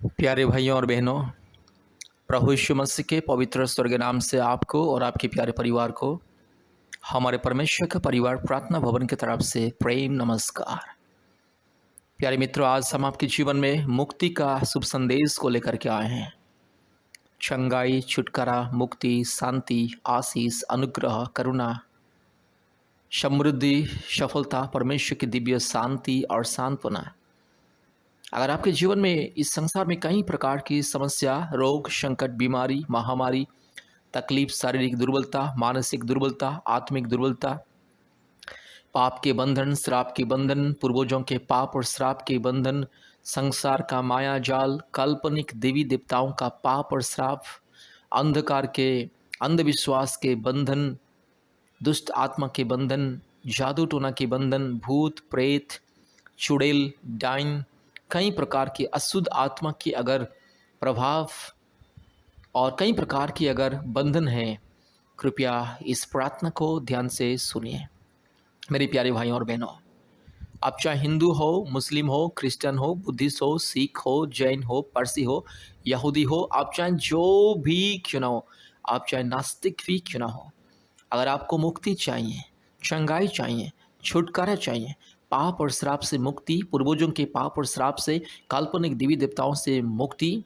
प्यारे भाइयों और बहनों, प्रभु यीशु मसीह के पवित्र स्वर्ग नाम से आपको और आपके प्यारे परिवार को हमारे परमेश्वर का परिवार प्रार्थना भवन की तरफ से प्रेम नमस्कार। प्यारे मित्रों, आज हम आपके जीवन में मुक्ति का शुभ संदेश को लेकर के आए हैं। चंगाई, छुटकारा, मुक्ति, शांति, आशीष, अनुग्रह, करुणा, समृद्धि, सफलता, परमेश्वर की दिव्य शांति और सांत्वना। अगर आपके जीवन में इस संसार में कई प्रकार की समस्या, रोग, संकट, बीमारी, महामारी, तकलीफ, शारीरिक दुर्बलता, मानसिक दुर्बलता, आत्मिक दुर्बलता, पाप के बंधन, श्राप के बंधन, पूर्वजों के पाप और श्राप के बंधन, संसार का माया जाल, काल्पनिक देवी देवताओं का पाप और श्राप, अंधकार के, अंधविश्वास के बंधन, दुष्ट आत्मा के बंधन, जादू टोना के बंधन, भूत प्रेत, चुड़ैल, डाइन, कई प्रकार की अशुद्ध आत्मा की अगर प्रभाव और कई प्रकार की अगर बंधन है, कृपया इस प्रार्थना को ध्यान से सुनिए। मेरे प्यारे भाइयों और बहनों, आप चाहे हिंदू हो, मुस्लिम हो, क्रिश्चियन हो, बुद्धिस्ट हो, सिख हो, जैन हो, पारसी हो, यहूदी हो, आप चाहे जो भी क्यों ना हो, आप चाहे नास्तिक भी क्यों ना हो, अगर आपको मुक्ति चाहिए, चंगाई चाहिए, छुटकारा चाहिए, पाप और श्राप से मुक्ति, पूर्वजों के पाप और श्राप से, काल्पनिक देवी देवताओं से मुक्ति,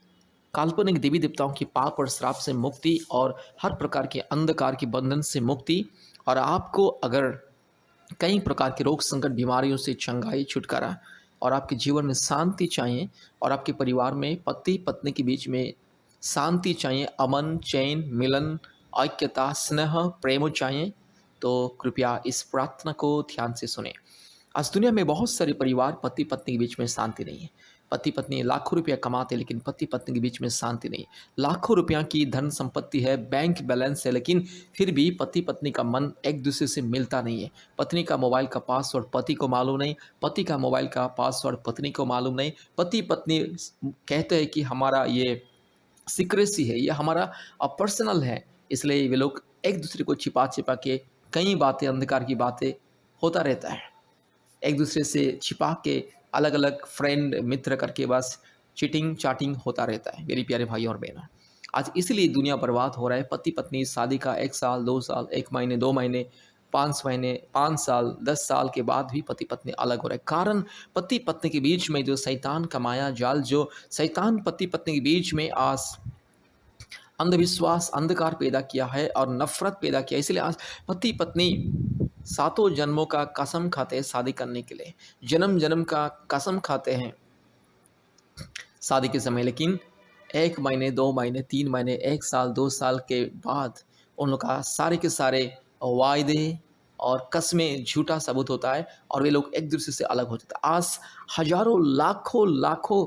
काल्पनिक देवी देवताओं की पाप और श्राप से मुक्ति और हर प्रकार के अंधकार के बंधन से मुक्ति, और आपको अगर कई प्रकार के रोग संकट बीमारियों से चंगाई छुटकारा और आपके जीवन में शांति चाहिए और आपके परिवार में पति पत्नी के बीच में शांति चाहिए, अमन, चैन, मिलन, ऐक्यता, स्नेह, प्रेम चाहिए, तो कृपया इस प्रार्थना को ध्यान से सुने। आज दुनिया में बहुत सारे परिवार पति पत्नी के बीच में शांति नहीं है। पति पत्नी लाखों रुपया कमाते लेकिन पति पत्नी के बीच में शांति नहीं। लाखों रुपया की धन संपत्ति है, बैंक बैलेंस है, लेकिन फिर भी पति पत्नी का मन एक दूसरे से मिलता नहीं है। पत्नी का मोबाइल का पासवर्ड पति को मालूम नहीं, पति का मोबाइल का पासवर्ड पत्नी को मालूम नहीं। पति पत्नी कहते हैं कि हमारा ये सीक्रेसी है, ये हमारा पर्सनल है, इसलिए वे लोग एक दूसरे को छिपा छिपा के कई बातें, अंधकार की बातें होता रहता है। एक दूसरे से छिपा के अलग अलग फ्रेंड मित्र करके बस चीटिंग चाटिंग होता रहता है। मेरी प्यारे भाई और बहनों, आज इसलिए दुनिया बर्बाद हो रहा है। पति पत्नी शादी का 1 साल 2 साल 1 महीने 2 महीने 5 महीने 5 साल 10 साल के बाद भी पति पत्नी अलग हो रहे हैं। कारण पति पत्नी के बीच में जो शैतान का माया जाल, जो शैतान पति पत्नी के बीच में आज अंधविश्वास, अंधकार पैदा किया है और नफरत पैदा किया। इसलिए आज पति पत्नी सातों जन्मों का कसम खाते हैं शादी करने के लिए, जन्म जन्म का कसम खाते हैं शादी के समय, लेकिन 1 महीने 2 महीने 3 महीने 1 साल 2 साल के बाद उन लोग का सारे के सारे वायदे और कस्में झूठा साबित होता है और वे लोग एक दूसरे से अलग हो जाते हैं। आज हजारों लाखों लाखों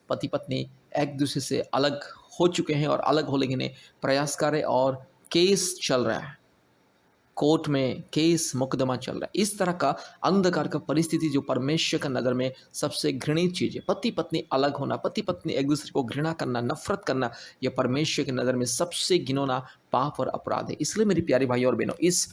पति पत्नी एक दूसरे से अलग हो चुके हैं और अलग होने के लिए प्रयास कर रहे हैं और केस चल रहा है, कोर्ट में केस मुकदमा चल रहा है। इस तरह का अंधकार का परिस्थिति जो परमेश्वर का नज़र में सबसे घृणित चीज़ है। पति पत्नी अलग होना, पति पत्नी एक दूसरे को घृणा करना, नफरत करना, यह परमेश्वर की नज़र में सबसे घिनौना पाप और अपराध है। इसलिए मेरी प्यारी भाई और बहनों, इस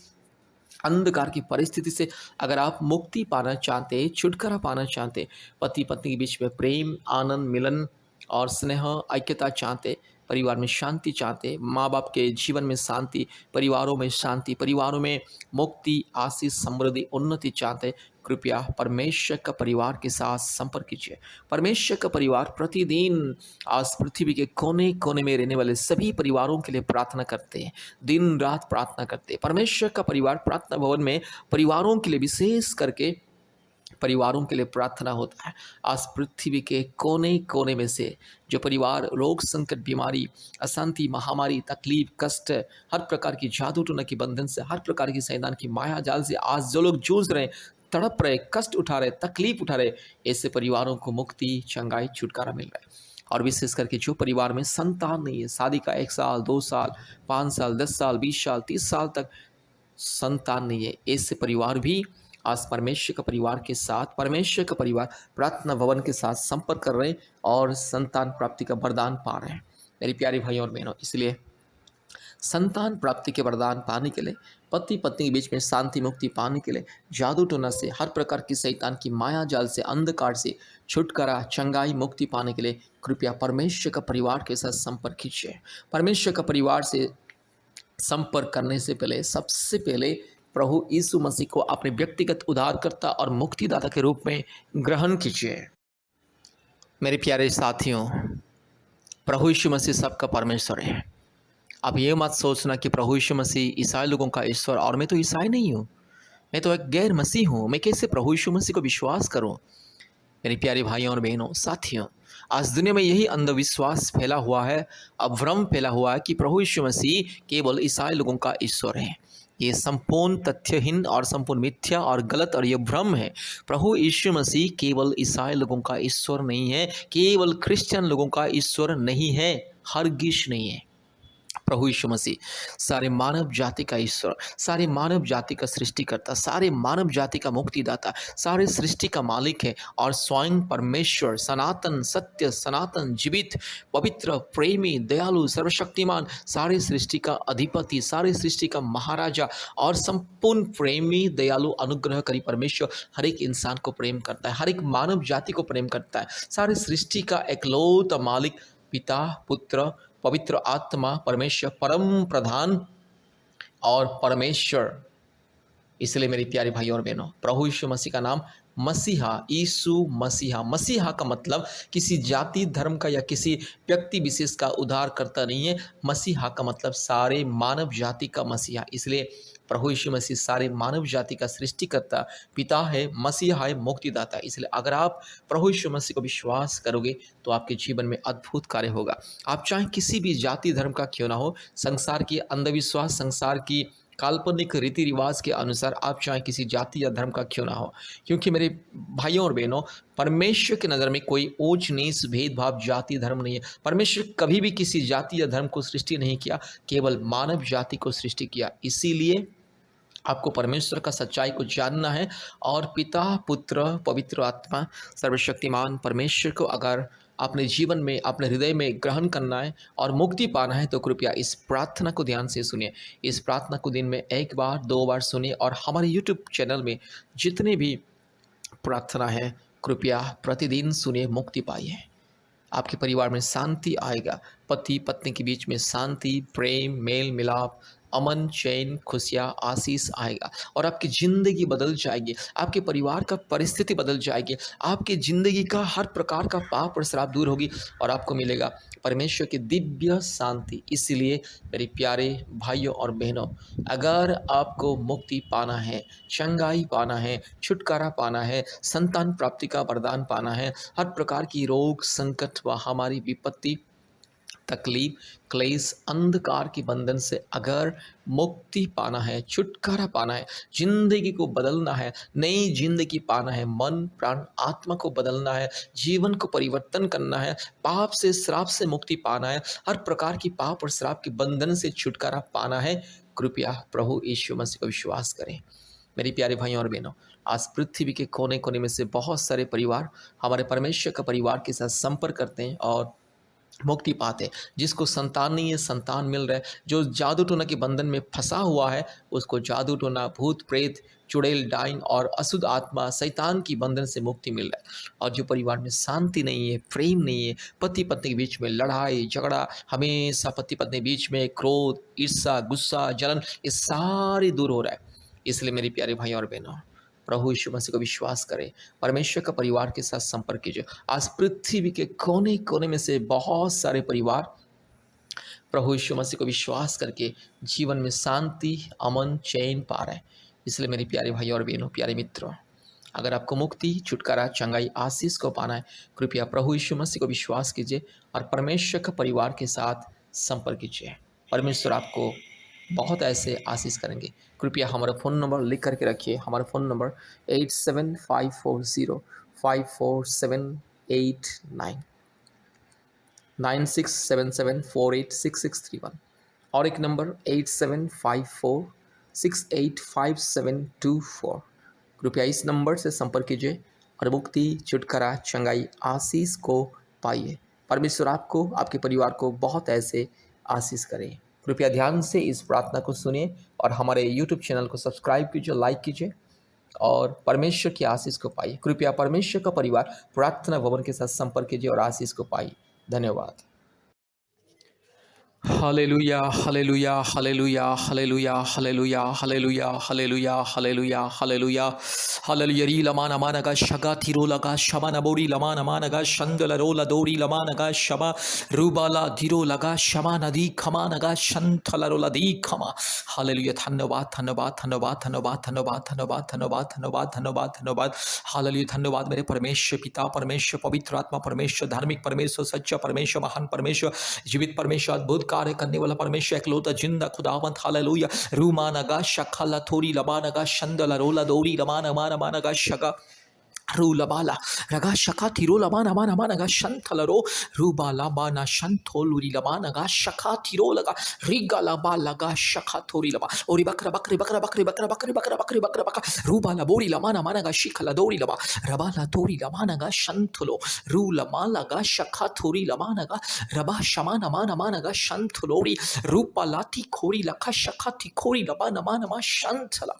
अंधकार की परिस्थिति से अगर आप मुक्ति पाना चाहते, छुटकारा पाना चाहते, पति पत्नी के बीच में प्रेम, आनंद, मिलन और स्नेह, ऐक्यता चाहते, परिवार में शांति चाहते, माँ बाप के जीवन में शांति, परिवारों में शांति, परिवारों में मुक्ति, आशीष, समृद्धि, उन्नति चाहते, कृपया परमेश्वर का परिवार के साथ संपर्क कीजिए। परमेश्वर का परिवार प्रतिदिन आज पृथ्वी के कोने कोने में रहने वाले सभी परिवारों के लिए प्रार्थना करते हैं, दिन रात प्रार्थना करते हैं। परमेश्वर का परिवार प्रार्थना भवन में परिवारों के लिए, विशेष करके परिवारों के लिए प्रार्थना होता है। आज पृथ्वी के कोने कोने में से जो परिवार रोग संकट, बीमारी, अशांति, महामारी, तकलीफ, कष्ट, हर प्रकार की जादू टोना के बंधन से, हर प्रकार की शैतान की माया जाल से आज जो लोग जूझ रहे हैं, तड़प रहे, कष्ट उठा रहे, तकलीफ उठा रहे, ऐसे परिवारों को मुक्ति, चंगाई, छुटकारा मिल रहा है। और विशेष करके जो परिवार में संतान नहीं है, शादी का 1 साल 2 साल 5 साल 10 साल 20 साल 30 साल तक संतान नहीं है, ऐसे परिवार भी आज परमेश्वर का परिवार के साथ, परमेश्वर का परिवार प्रार्थना भवन के साथ संपर्क कर रहे हैं और संतान प्राप्ति का वरदान पा रहे हैं। मेरी प्यारी भाई और बहनों, इसलिए संतान प्राप्ति के वरदान पाने के लिए, पति पत्नी के बीच में शांति मुक्ति पाने के लिए, जादू टोना से, हर प्रकार की शैतान की माया जाल से, अंधकार से छुटकारा, चंगाई मुक्ति पाने के लिए कृपया परमेश्वर का परिवार के साथ संपर्क कीजिए। परमेश्वर का परिवार से संपर्क करने से पहले सबसे पहले प्रभु यीशु मसीह को अपने व्यक्तिगत उद्धारकर्ता और मुक्तिदाता के रूप में ग्रहण कीजिए। मेरे प्यारे साथियों, प्रभु यीशु मसीह सबका परमेश्वर है। आप ये मत सोचना कि प्रभु यीशु मसीह ईसाई लोगों का ईश्वर और मैं तो ईसाई नहीं हूँ, मैं तो एक गैर मसीह हूँ, मैं कैसे प्रभु यीशु मसीह को विश्वास करूँ। मेरे प्यारे भाइयों और बहनों, साथियों, आज दुनिया में यही अंधविश्वास फैला हुआ है, अभ्रम फैला हुआ है कि प्रभु यीशु मसीह केवल ईसाई लोगों का ईश्वर है। ये संपूर्ण तथ्यहीन और संपूर्ण मिथ्या और गलत और ये भ्रम है। प्रभु यीशु मसीह केवल ईसाई लोगों का ईश्वर नहीं है, केवल क्रिश्चियन लोगों का ईश्वर नहीं है, हरगिज नहीं है। प्रभु यीशु मसीह सारे मानव जाति का ईश्वर, सारे मानव जाति का सृष्टिकर्ता, सारे मानव जाति का मुक्तिदाता, सारे सृष्टि का मालिक है और स्वयं परमेश्वर, सनातन सत्य, सनातन जीवित, पवित्र, प्रेमी, दयालु, सर्वशक्तिमान, सारे सृष्टि का अधिपति, सारे सृष्टि का महाराजा और संपूर्ण प्रेमी, दयालु, अनुग्रहकारी परमेश्वर हर एक इंसान को प्रेम करता है, हर एक मानव जाति को प्रेम करता है। सारे सृष्टि का एकलौता मालिक पिता, पुत्र, पवित्र आत्मा, परमेश्वर, परम प्रधान और परमेश्वर। इसलिए मेरी प्यारे भाई और बहनों, प्रभु यीशु मसीह का नाम मसीहा, यीशु मसीहा। मसीहा का मतलब किसी जाति धर्म का या किसी व्यक्ति विशेष का उद्धार करता नहीं है। मसीहा का मतलब सारे मानव जाति का मसीहा। इसलिए प्रभु यीशु मसीह सारे मानव जाति का सृष्टिकर्ता, पिता है, मसीहा है, मुक्तिदाता। इसलिए अगर आप प्रभु यीशु मसीह को विश्वास करोगे तो आपके जीवन में अद्भुत कार्य होगा। आप चाहे किसी भी जाति धर्म का क्यों ना हो, संसार की अंधविश्वास, संसार की काल्पनिक रीति रिवाज के अनुसार आप चाहे किसी जाति या धर्म का क्यों ना हो, क्योंकि मेरे भाइयों और बहनों, परमेश्वर की नज़र में कोई ऊंच नीच भेदभाव जाति धर्म नहीं है। परमेश्वर कभी भी किसी जाति या धर्म को सृष्टि नहीं किया, केवल मानव जाति को सृष्टि किया। इसीलिए आपको परमेश्वर का सच्चाई को जानना है और पिता, पुत्र, पवित्र आत्मा, सर्वशक्तिमान परमेश्वर को अगर अपने जीवन में, अपने हृदय में ग्रहण करना है और मुक्ति पाना है तो कृपया इस प्रार्थना को ध्यान से सुनिए। इस प्रार्थना को दिन में 1 बार 2 बार सुनिए और हमारे यूट्यूब चैनल में जितने भी प्रार्थना है कृपया प्रतिदिन सुनिए, मुक्ति पाइए। आपके परिवार में शांति आएगा, पति पत्नी के बीच में शांति, प्रेम, मेल मिलाप, अमन, चैन, खुशियाँ, आशीष आएगा और आपकी ज़िंदगी बदल जाएगी। आपके परिवार का परिस्थिति बदल जाएगी। आपकी ज़िंदगी का हर प्रकार का पाप और श्राप दूर होगी और आपको मिलेगा परमेश्वर की दिव्य शांति। इसलिए मेरे प्यारे भाइयों और बहनों, अगर आपको मुक्ति पाना है, चंगाई पाना है, छुटकारा पाना है, संतान प्राप्ति का वरदान पाना है, हर प्रकार की रोग, संकट, महामारी, विपत्ति, तकलीफ, क्लेश, अंधकार के बंधन से अगर मुक्ति पाना है, छुटकारा पाना है, जिंदगी को बदलना है, नई जिंदगी पाना है, मन, प्राण, आत्मा को बदलना है, जीवन को परिवर्तन करना है, पाप से, श्राप से मुक्ति पाना है, हर प्रकार की पाप और श्राप के बंधन से छुटकारा पाना है, कृपया प्रभु यीशु मसीह को विश्वास करें। मेरे प्यारे भाइयों और बहनों, आज पृथ्वी के कोने कोने में से बहुत सारे परिवार हमारे परमेश्वर का परिवार के साथ संपर्क करते हैं और मुक्ति पाते। जिसको संतान नहीं है, संतान मिल रहा है। जो जादू टोना के बंधन में फंसा हुआ है, उसको जादू टोना, भूत प्रेत, चुड़ैल, डाइन और अशुद्ध आत्मा, शैतान की बंधन से मुक्ति मिल रहा है। और जो परिवार में शांति नहीं है, प्रेम नहीं है, पति पत्नी के बीच में लड़ाई झगड़ा, हमेशा पति पत्नी के बीच में क्रोध, ईर्ष्या, गुस्सा, जलन, ये सारे दूर हो रहा है। इसलिए मेरे प्यारे भाई और बहनों, प्रभु यीशु मसीह को विश्वास करें, परमेश्वर का परिवार के साथ संपर्क कीजिए। आज पृथ्वी के कोने कोने में से बहुत सारे परिवार प्रभु यीशु मसीह को विश्वास करके जीवन में शांति, अमन, चैन पा रहे हैं। इसलिए मेरे प्यारे भाई और बहनों, प्यारे मित्रों, अगर आपको मुक्ति, छुटकारा, चंगाई, आशीष को पाना है, कृपया प्रभु यीशु मसीह को विश्वास कीजिए और परमेश्वर का परिवार के साथ संपर्क कीजिए। परमेश्वर आपको बहुत ऐसे आशीष करेंगे। कृपया हमारा फ़ोन नंबर लिख करके रखिए। हमारा फ़ोन नंबर 8754054789 9677486631 और एक नंबर 8754685724। कृपया इस नंबर से संपर्क कीजिए और मुक्ति, छुटकारा, चंगाई, आशीष को पाइए। परमेश्वर आपको, आपके परिवार को बहुत ऐसे आशीष करें। कृपया ध्यान से इस प्रार्थना को सुनिए और हमारे यूट्यूब चैनल को सब्सक्राइब कीजिए, लाइक कीजिए और परमेश्वर की आशीष को पाइए। कृपया परमेश्वर का परिवार प्रार्थना भवन के साथ संपर्क कीजिए और आशीष को पाइए। धन्यवाद। Hallelujah, hallelujah, hallelujah, hallelujah, hallelujah, hallelujah, hallelujah, hallelujah, hallelujah, hallelujah. री लमाना मानगा शगा थिरो लगा शमा नबोरी लमाना मानगा शंदल रोला दोरी लमानगा शमा रूबाला धीरो लगा शमा नदी खमा नगा शंथला रोला दी खमा। हालेलुया। धन्यवाद, धन्यवाद, धन्यवाद, धन्यवाद, धन्यवाद, धन्यवाद, धन्यवाद, धन्यवाद, धन्यवाद, धन्यवाद। हालेलुया। धन्यवाद मेरे परमेश्वर पिता, परमेश्वर पवित्र आत्मा, परमेश्वर धार्मिक परमेश्वर, सच्चा परमेश्वर, महान परमेश्वर, जीवित परमेश्वर, अद्भुत कार्य करने वाला परमेश्वर, एकलौता जिंदा खुदावंत। हालेलुया। रूमानगा शखला थोरी लबानगा शंदला रोला दोरी लमाना माना मानगा शगा रूलबाला रगा शका थिरो लमा नमा नमा नगा शंथलरो रूबाला बाना शंथोलुरी लमा नगा शका थिरो लगा रिगा लबा लगा शका थोरी लमा ओरी बकरा बकरी बकरा बकरी बकरा बकरी बकरा बकरी बकरा बकरा रूबाला बोरी लमा नमा नगा शिखला दोरी लमा रबाला तोरी लमा नगा शंथलो रूलमा लगा शका थोरी लमा नगा रबा शमा नमा नमा नगा शंथलोरी रूपाला ती खोरी लखा शका थी खोरी लबा नमा नमा शंथला।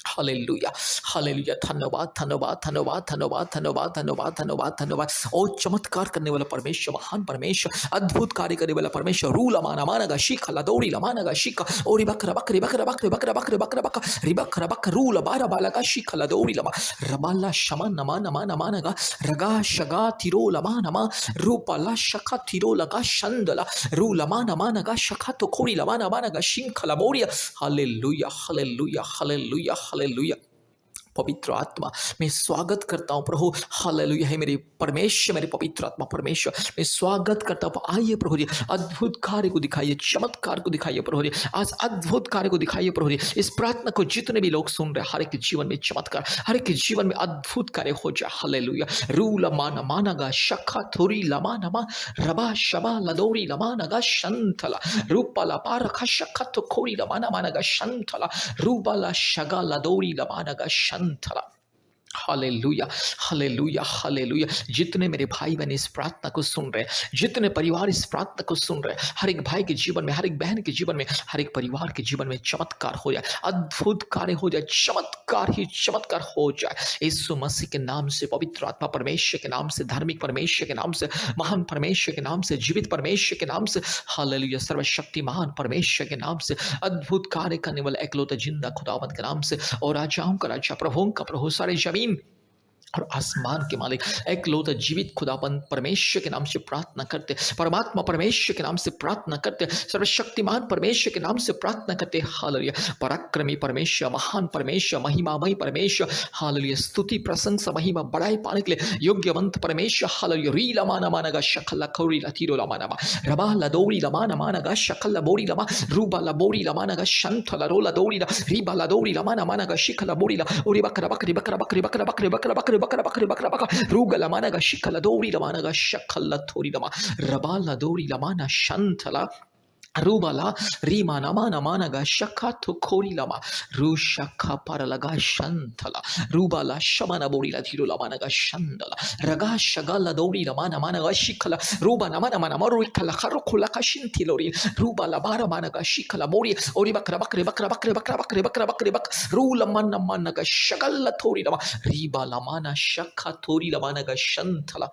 Hallelujah, hallelujah. धन्यवाद, धन्यवाद, धन्यवाद, धन्यवाद, धन्यवाद, धन्यवाद, धन्यवाद, धन्यवाद। ओ चमत्कार करने वाला परमेश्वर, महान परमेश्वर, अद्भुत कार्य करने वाला परमेश्वर। रूला माना मानगा शिखा लदौरी लमानगा शिखा ओरी बकरा बकरी बकरा बकरी बकरा बकरी बकरा बकरा रिबकरा बक रूला बारा बालगा शिखा लदौरी लमा रबाला शमा नमा नमा नमानगा रगा शगा थिरो लमा नमा रूपाला शखा थिरो लगा शंदला रूलमा नमानगा शखा तो खोरी लमा नमानगा शिंखला बोरिया। Hallelujah, hallelujah, hallelujah, hallelujah. पवित्र आत्मा मैं स्वागत करता हूँ प्रभु। हालेलुया है मेरे परमेश्वर, मेरे पवित्र आत्मा परमेश्वर, मैं स्वागत करता हूँ। आइए प्रभु जी, अद्भुत कार्य को दिखाइए, चमत्कार को दिखाइए प्रभु जी, आज अद्भुत कार्य को दिखाइए प्रभु जी। इस प्रार्थना को जितने भी लोग सुन रहे, हर एक के जीवन में चमत्कार, हर एक के जीवन में अद्भुत कार्य हो जाए। हालेलुया। रू लमाना मानगा शखा थोरी लमा नमा रबा शबा लदोरी लमा नगा शंथला रूपाला पारखा शखा तो खोरी लमाना मानगा शंथला रूबाला शगा लदोरी लमा नगा शंथला। Hallelujah, hallelujah, hallelujah. जितने मेरे भाई बहन इस प्रार्थना को सुन रहे हैं, जितने परिवार इस प्रार्थना को सुन रहे हैं, हर एक भाई के जीवन में, हर एक बहन के जीवन में, हर एक परिवार के जीवन में चमत्कार हो जाए, अद्भुत कार्य हो जाए, चमत्कार ही चमत्कार हो जाए। यीशु मसीह के नाम से, पवित्र आत्मा परमेश्वर के नाम से, धार्मिक परमेश्वर के नाम से, महान परमेश्वर के नाम से, जीवित परमेश्वर के नाम से, हालेलुया, सर्वशक्तिमान परमेश्वर के नाम से, अद्भुत कार्य करने वाला एकलौता जिंदा खुदावंत के नाम से, और राजाओं का राजा, प्रभुओं का प्रभु, सारे जमीन और आसमान के मालिक एकलौता जीवित खुदाबंद परमेश्वर के नाम से प्रार्थना करते, परमात्मा परमेश्वर के नाम से प्रार्थना करते, सर्वशक्तिमान परमेश्वर के नाम से प्रार्थना करते। हालेलुया। पराक्रमी परमेश्वर, महान परमेश्वर, महिमामय परमेश्वर, हालेलुया, स्तुति प्रशंसा महिमा बड़ाई पाने के लिए योग्यवंत परमेश्वर। हालेलुया। री लमाना मानगा शकला खौरी लतीरो लमाना रबा लदौरी लमाना मानगा शकला बोरी लमा रूबा लबोरी लमानगा शंथला रोला दौरी रीबा लदौरी लमाना मानगा शिखला बोरी ला ओरी बकरा बकरी बकरा बकरी बकरा बकरी बकरा बकरी बकरा बकरी बकरा बकरा रूगला मानगा शिखला दौरी लमानगा शकला थोरी लमा रबा लदौरी लमाना शंथला रूबाला रीमा नमा नमानगा शखा तो खोरी लमा रू शखा पर लगा शंथला रूबाला शमना बोरी ला धीरो लमानगा शंदला रगा शगला दौरी लमा नमानगा शिखला रूबा नमा नमा नमा रोई खला खरो खुला का शिंथिलोरी रूबाला बारा मानगा शिखला बोरी ओरी बकरा बकरे बकरा बकरे बकरा बकरे बकरा बकरे बक रू लमन नमानगा शगला थोरी लमा रीबा लमाना शखा थोरी लमानगा शंथला।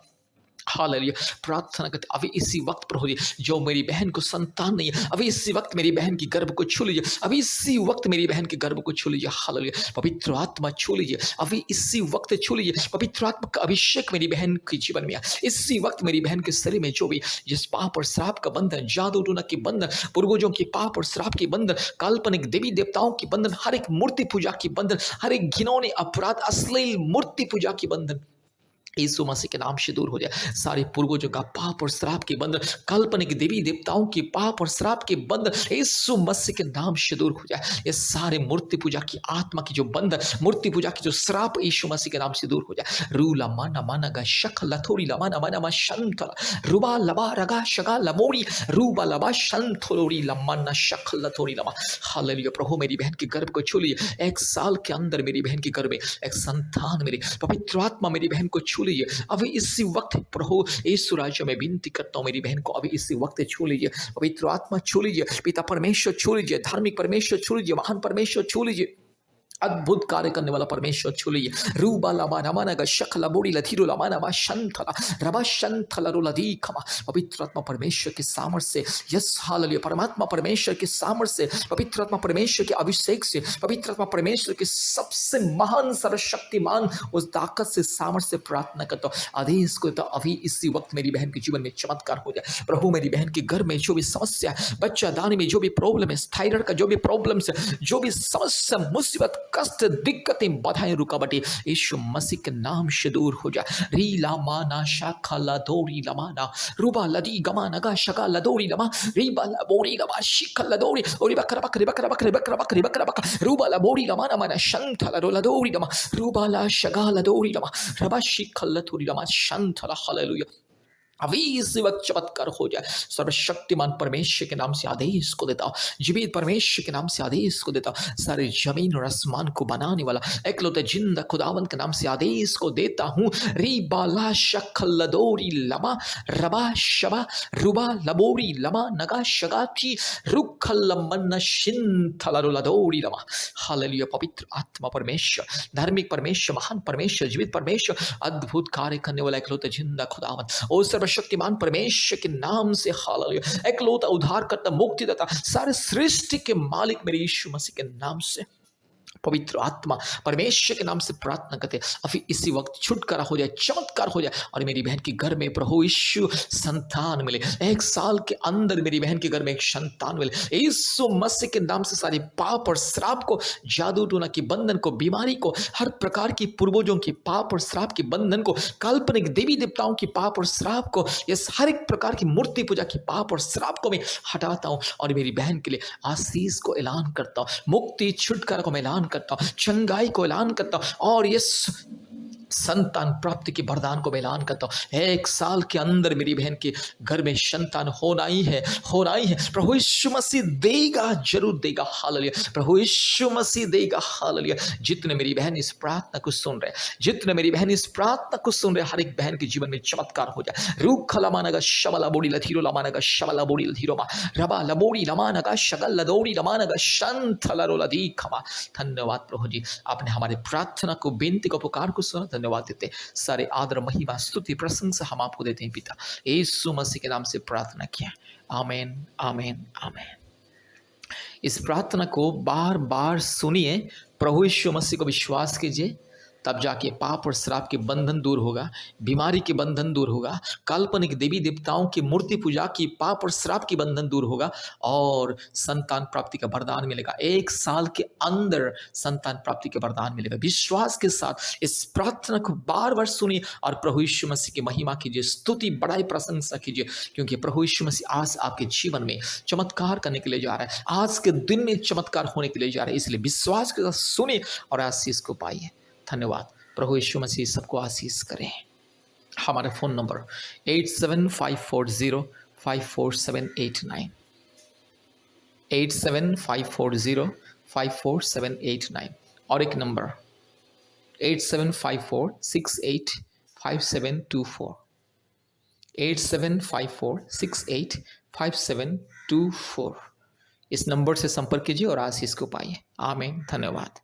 हालेलुया। प्रार्थना करते अभी इसी वक्त प्रभु जी, जो मेरी बहन को संतान नहीं है, अभी इसी वक्त मेरी बहन की गर्भ को छू लीजिए, अभी इसी वक्त मेरी बहन की गर्भ को छू लीजिए। हालेलुया। पवित्र आत्मा छू लीजिए, अभी इसी वक्त छू लीजिए। पवित्र आत्मा का अभिषेक मेरी बहन के जीवन में इसी वक्त मेरी बहन के शरीर में जो भी जिस पाप और श्राप का बंधन, जादू टोना के बंधन, पूर्वजों की पाप और श्राप के बंधन, काल्पनिक देवी देवताओं की बंधन, हर एक मूर्ति पूजा की बंधन, हर एक घिनौने अपराध, अश्लील मूर्ति पूजा की बंधन यीशु मसीह के नाम से दूर हो जाए। सारे पूर्वजों का पाप और श्राप के बंधन, काल्पनिक देवी देवताओं की पाप और श्राप के बंधन यीशु मसीह के नाम से दूर हो जाए। ये सारे मूर्ति पूजा की आत्मा की जो बंधन, मूर्ति पूजा की जो श्राप यीशु मसीह के नाम से दूर हो जाए। रूला माना माना गा शख लथोरी लमाना माना मा शंतला रुबा लबा रगा शगा लमोरी रूबा लबा शंतलोरी लमाना शख लथोरी लमा। हालेलुया। प्रभु मेरी बहन के गर्भ को छू लीजिए। 1 साल के अंदर मेरी बहन के गर्भ में एक संतान, मेरी पवित्र आत्मा मेरी बहन को छू छू लीजिए अभी इसी वक्त। प्रभु यीशु राजा में विनती करता हूँ, मेरी बहन को अभी इसी वक्त छू लीजिए। पवित्र आत्मा छू लीजिए, पिता परमेश्वर छू लीजिए, धार्मिक परमेश्वर छू लीजिए, महान परमेश्वर छू लीजिए, अद्भुत कार्य करने वाला परमेश्वर छू लीजिए। रूबा लाबा नमाना गा शकला बोड़ी लधीरो लमाना मा शंथला रबा शंथला रोलधी खमा। पवित्र आत्मा परमेश्वर के सामर्थ्य से, यस हालेलुया, परमात्मा परमेश्वर के सामर्थ्य से, पवित्र आत्मा परमेश्वर के अभिषेक से, पवित्र आत्मा परमेश्वर के सबसे महान सर्वशक्तिमान उस ताकत से, सामर्थ्य से प्रार्थना करता हूँ, आदेश को तो अभी इसी वक्त मेरी बहन के जीवन में चमत्कार हो जाए। प्रभु मेरी बहन के घर में जो भी समस्या है, बच्चा दाने में जो भी प्रॉब्लम है, थायराइड का जो भी प्रॉब्लम है, जो भी समस्या, मुसीबत, कष्ट, दिक्कतें, बाधाएं, रुकावटें यीशु मसीह के नाम से दूर हो जाए। री लामा ना शाखा लदोरी लमाना रूबा लदी गमा नगा शका लदोरी लमा रीबा लबोरी लमा शिखा लदोरी ओरी बकरा बकरी बकरा बकरी बकरा बकरी बकरा बकरा रूबा लबोरी लमा ना मना शंथ लदोरी लमा रूबा ला शगा लदोरी लमा रबा शिखा लदोरी लमा शंथ ला हालेलुया। अभी इस वक्त चमत्कार हो जाए। सर्वशक्तिमान परमेश्वर के नाम से आदेश को देता हूँ, जीवित परमेश्वर के नाम से आदेश को देता हूँ, सारे जमीन और आसमान को बनाने वाला एकलौते जिंदा खुदावंत के नाम से आदेश को देता हूँ। री बाला शखल लदोरी लमा रबा शबा रुबा लबोरी लमा नगा शगाची रुखल लमन शिंथला लदोरी लमा। हालेलुया। पवित्र आत्मा परमेश्वर, धार्मिक परमेश्वर, महान परमेश्वर, जीवित परमेश्वर, अद्भुत कार्य करने वाला एकलौते जिंदा खुदावंत, ओ शक्तिमान परमेश्वर के नाम से हालेलुया। एकलौता उद्धारकर्ता, मुक्तिदाता, सारे सृष्टि के मालिक मेरे यीशु मसीह के नाम से, पवित्र आत्मा परमेश्वर के नाम से प्रार्थना करते अभी इसी वक्त छुटकारा हो जाए, चमत्कार हो जाए और मेरी बहन के घर में प्रभु यीशु संतान मिले। 1 साल के अंदर मेरी बहन के घर में एक संतान मिले। यीशु मसीह के नाम से सारे पाप और श्राप को, जादू टोना के बंधन को, बीमारी को, हर प्रकार की पूर्वजों के पाप और श्राप के बंधन को, काल्पनिक देवी देवताओं की पाप और श्राप को, इस हर एक प्रकार की मूर्ति पूजा की पाप और श्राप को मैं हटाता हूँ और मेरी बहन के लिए आशीष को ऐलान करता हूँ, मुक्ति छुटकारा को मैं ऐलान करता हूं, चंगाई को ऐलान करता हूं और ये संतान प्राप्ति के वरदान को मैं ऐलान करता हूं। 1 साल के अंदर मेरी बहन के घर में संतान होना ही है, होना ही है। प्रभु यीशु मसीह देगा, जरूर देगा। हालेलुया। प्रभु यीशु मसीह देगा। हालेलुया। जितने मेरी बहन इस प्रार्थना को सुन रहे, जितने मेरी बहन इस प्रार्थना को सुन रहे, हर एक बहन के जीवन में चमत्कार हो जाए। रूख लमानगा शबला बोड़ी लधीरो लमानगा शबला बोड़ी लधीरो मा रबा लबोड़ी लमानगा शगल लदोड़ी लमानगा शंथ लरोलधी खमा। धन्यवाद प्रभु जी, आपने हमारे प्रार्थना को, बेनती को, पुकार को सुना। धन्यवाद देते, सारे आदर, महिमा, स्तुति, प्रशंसा हम आपको देते हैं पिता, यीशु मसीह के नाम से प्रार्थना किया। आमीन, आमीन, आमीन। इस प्रार्थना को बार बार सुनिए, प्रभु यीशु मसीह को विश्वास कीजिए, तब जाके पाप और श्राप के बंधन दूर होगा, बीमारी के बंधन दूर होगा, काल्पनिक देवी देवताओं की मूर्ति पूजा की पाप और श्राप की बंधन दूर होगा और संतान प्राप्ति का वरदान मिलेगा। 1 साल के अंदर संतान प्राप्ति का वरदान मिलेगा। विश्वास के साथ इस प्रार्थना को बार बार सुनिए और प्रभु यीशु मसीह की महिमा कीजिए, स्तुति, बड़ाई, प्रशंसा कीजिए, क्योंकि प्रभु यीशु मसीह आज आपके जीवन में चमत्कार करने के लिए जा रहा है। आज के दिन में चमत्कार होने के लिए जा रहा है, इसलिए विश्वास के साथ सुनिए और आशीष को पाइए। धन्यवाद। प्रभु यीशु मसीह सबको आशीष करें। हमारा फ़ोन नंबर 8754054789, 8754054789 और एक नंबर 8754685724, 8754685724। इस नंबर से संपर्क कीजिए और आशीष को पाइए। आमीन। धन्यवाद।